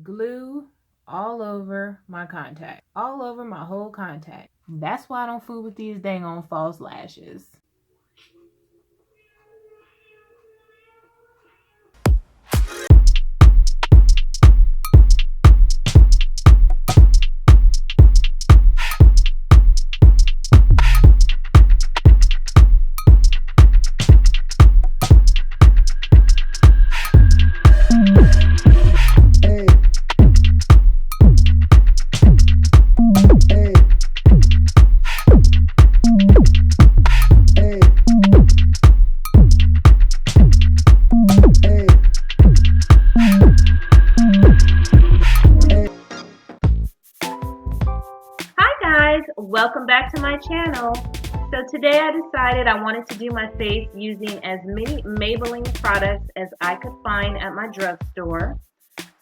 glue all over my contact, all over my whole contact. That's why I don't fool with these dang on false lashes. Welcome back to my channel. So today I decided I wanted to do my face using as many Maybelline products as I could find at my drugstore.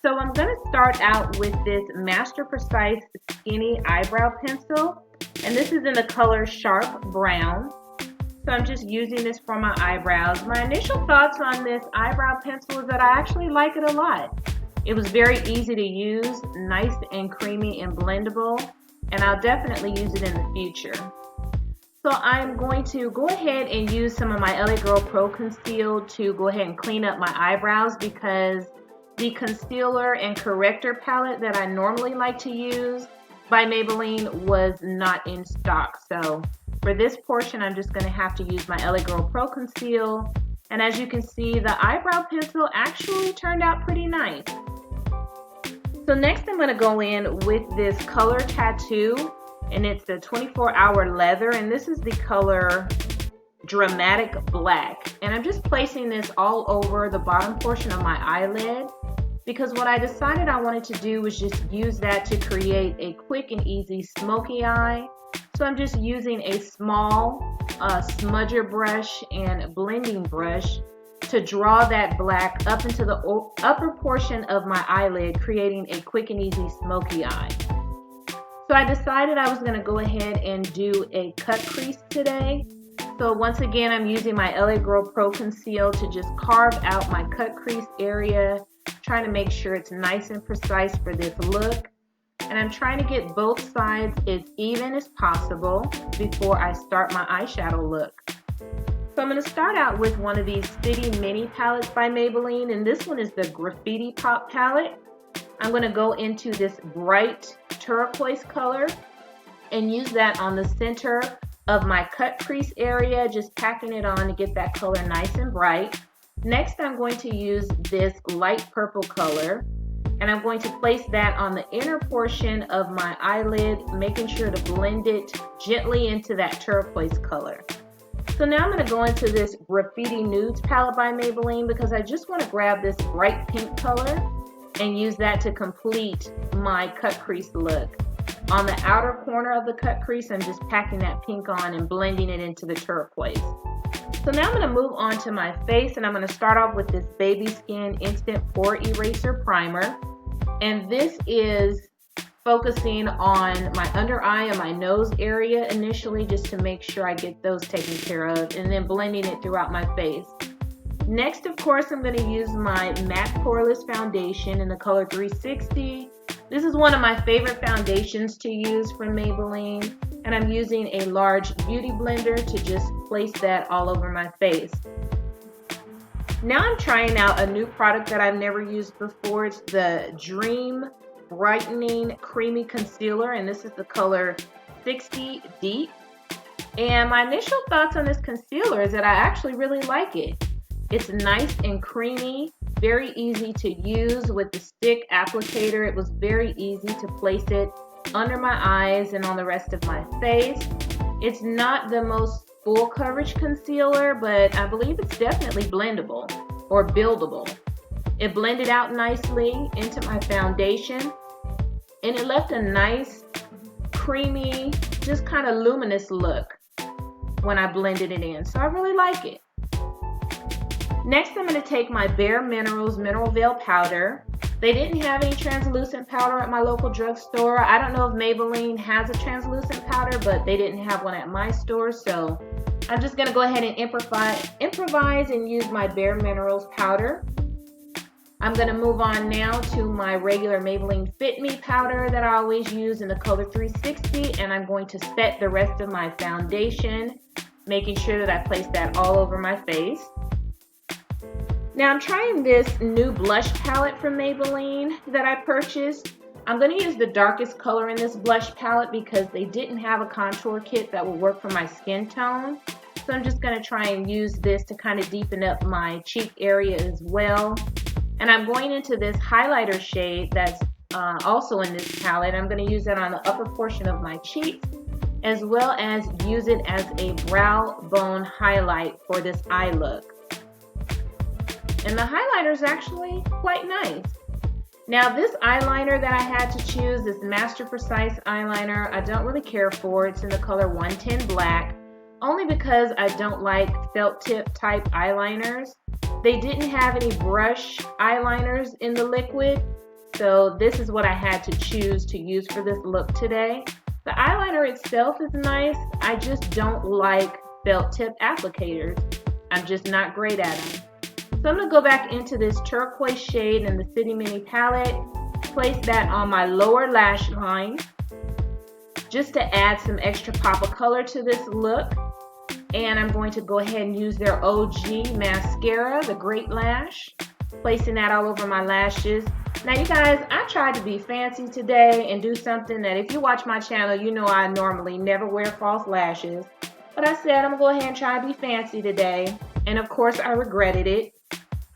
So I'm going to start out with this Master Precise Skinny Eyebrow Pencil, and this is in the color Sharp Brown. So I'm just using this for my eyebrows. My initial thoughts on this eyebrow pencil is that I actually like it a lot. It was very easy to use, nice and creamy and blendable, and I'll definitely use it in the future. So I'm going to go ahead and use some of my LA Girl Pro Conceal to go ahead and clean up my eyebrows, because the concealer and corrector palette that I normally like to use by Maybelline was not in stock. So for this portion, I'm just going to have to use my LA Girl Pro Conceal. And as you can see, the eyebrow pencil actually turned out pretty nice. So next I'm going to go in with this color Tattoo, and it's the 24-hour leather, and this is the color Dramatic Black. And I'm just placing this all over the bottom portion of my eyelid, because what I decided I wanted to do was just use that to create a quick and easy smoky eye. So I'm just using a small smudger brush and blending brush to draw that black up into the upper portion of my eyelid, creating a quick and easy smoky eye. So I decided I was going to go ahead and do a cut crease today. So once again, I'm using my LA Girl Pro Conceal to just carve out my cut crease area, trying to make sure it's nice and precise for this look. And I'm trying to get both sides as even as possible before I start my eyeshadow look. So I'm going to start out with one of these City Mini palettes by Maybelline, and this one is the Graffiti Pop palette. I'm going to go into this bright turquoise color and use that on the center of my cut crease area, just packing it on to get that color nice and bright. Next, I'm going to use this light purple color, and I'm going to place that on the inner portion of my eyelid, making sure to blend it gently into that turquoise color. So now I'm going to go into this Graffiti Nudes palette by Maybelline, because I just want to grab this bright pink color and use that to complete my cut crease look. On the outer corner of the cut crease, I'm just packing that pink on and blending it into the turquoise. So now I'm going to move on to my face, and I'm going to start off with this Baby Skin Instant Pore Eraser Primer. And this is focusing on my under eye and my nose area initially, just to make sure I get those taken care of, and then blending it throughout my face. Next, of course, I'm going to use my Matte Poreless Foundation in the color 360. This is one of my favorite foundations to use from Maybelline, and I'm using a large beauty blender to just place that all over my face. Now I'm trying out a new product that I've never used before. It's the Dream Brightening Creamy Concealer, and this is the color 60 Deep. And my initial thoughts on this concealer is that I actually really like it. It's nice and creamy, very easy to use with the stick applicator. It was very easy to place it under my eyes and on the rest of my face. It's not the most full coverage concealer, but I believe it's definitely blendable or buildable. It blended out nicely into my foundation, and it left a nice, creamy, just kind of luminous look when I blended it in. So I really like it. Next, I'm going to take my Bare Minerals Mineral Veil Powder. They didn't have any translucent powder at my local drugstore. I don't know if Maybelline has a translucent powder, but they didn't have one at my store, so I'm just going to go ahead and improvise and use my Bare Minerals powder. I'm going to move on now to my regular Maybelline Fit Me powder that I always use in the color 360, and I'm going to set the rest of my foundation, making sure that I place that all over my face. Now I'm trying this new blush palette from Maybelline that I purchased. I'm going to use the darkest color in this blush palette because they didn't have a contour kit that will work for my skin tone. So I'm just going to try and use this to kind of deepen up my cheek area as well. And I'm going into this highlighter shade that's also in this palette. I'm going to use that on the upper portion of my cheeks, as well as use it as a brow bone highlight for this eye look. And the highlighter is actually quite nice. Now this eyeliner that I had to choose, this Master Precise eyeliner, I don't really care for. It's in the color 110 Black, only because I don't like felt tip type eyeliners. They didn't have any brush eyeliners in the liquid, so this is what I had to choose to use for this look today. The eyeliner itself is nice. I just don't like felt tip applicators. I'm just not great at them. So I'm going to go back into this turquoise shade in the City Mini palette, place that on my lower lash line, just to add some extra pop of color to this look. And I'm going to go ahead and use their OG mascara, the Great Lash, placing that all over my lashes. Now you guys, I tried to be fancy today and do something that if you watch my channel, you know I normally never wear false lashes. But I said I'm going to go ahead and try to be fancy today. And of course I regretted it.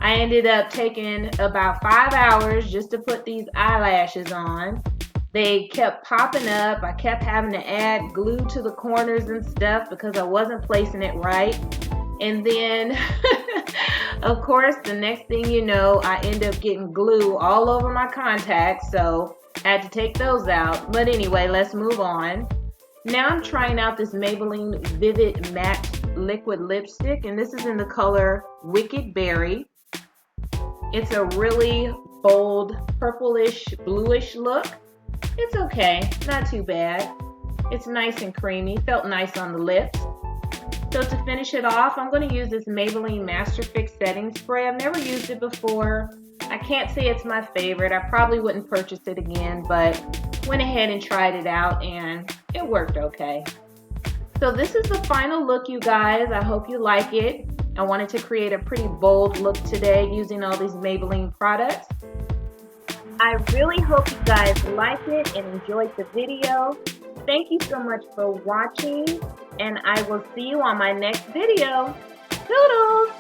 I ended up taking about 5 hours just to put these eyelashes on. They kept popping up. I kept having to add glue to the corners and stuff because I wasn't placing it right. And then, of course, the next thing you know, I end up getting glue all over my contacts. So I had to take those out. But anyway, let's move on. Now I'm trying out this Maybelline Vivid Matte Liquid Lipstick. And this is in the color Wicked Berry. It's a really bold purplish, bluish look. It's okay, not too bad. It's nice and creamy, felt nice on the lips. So to finish it off, I'm going to use this Maybelline Master Fix Setting Spray. I've never used it before. I can't say it's my favorite. I probably wouldn't purchase it again, but went ahead and tried it out and it worked okay. So this is the final look, you guys. I hope you like it. I wanted to create a pretty bold look today using all these Maybelline products. I really hope you guys liked it and enjoyed the video. Thank you so much for watching, and I will see you on my next video. Toodles!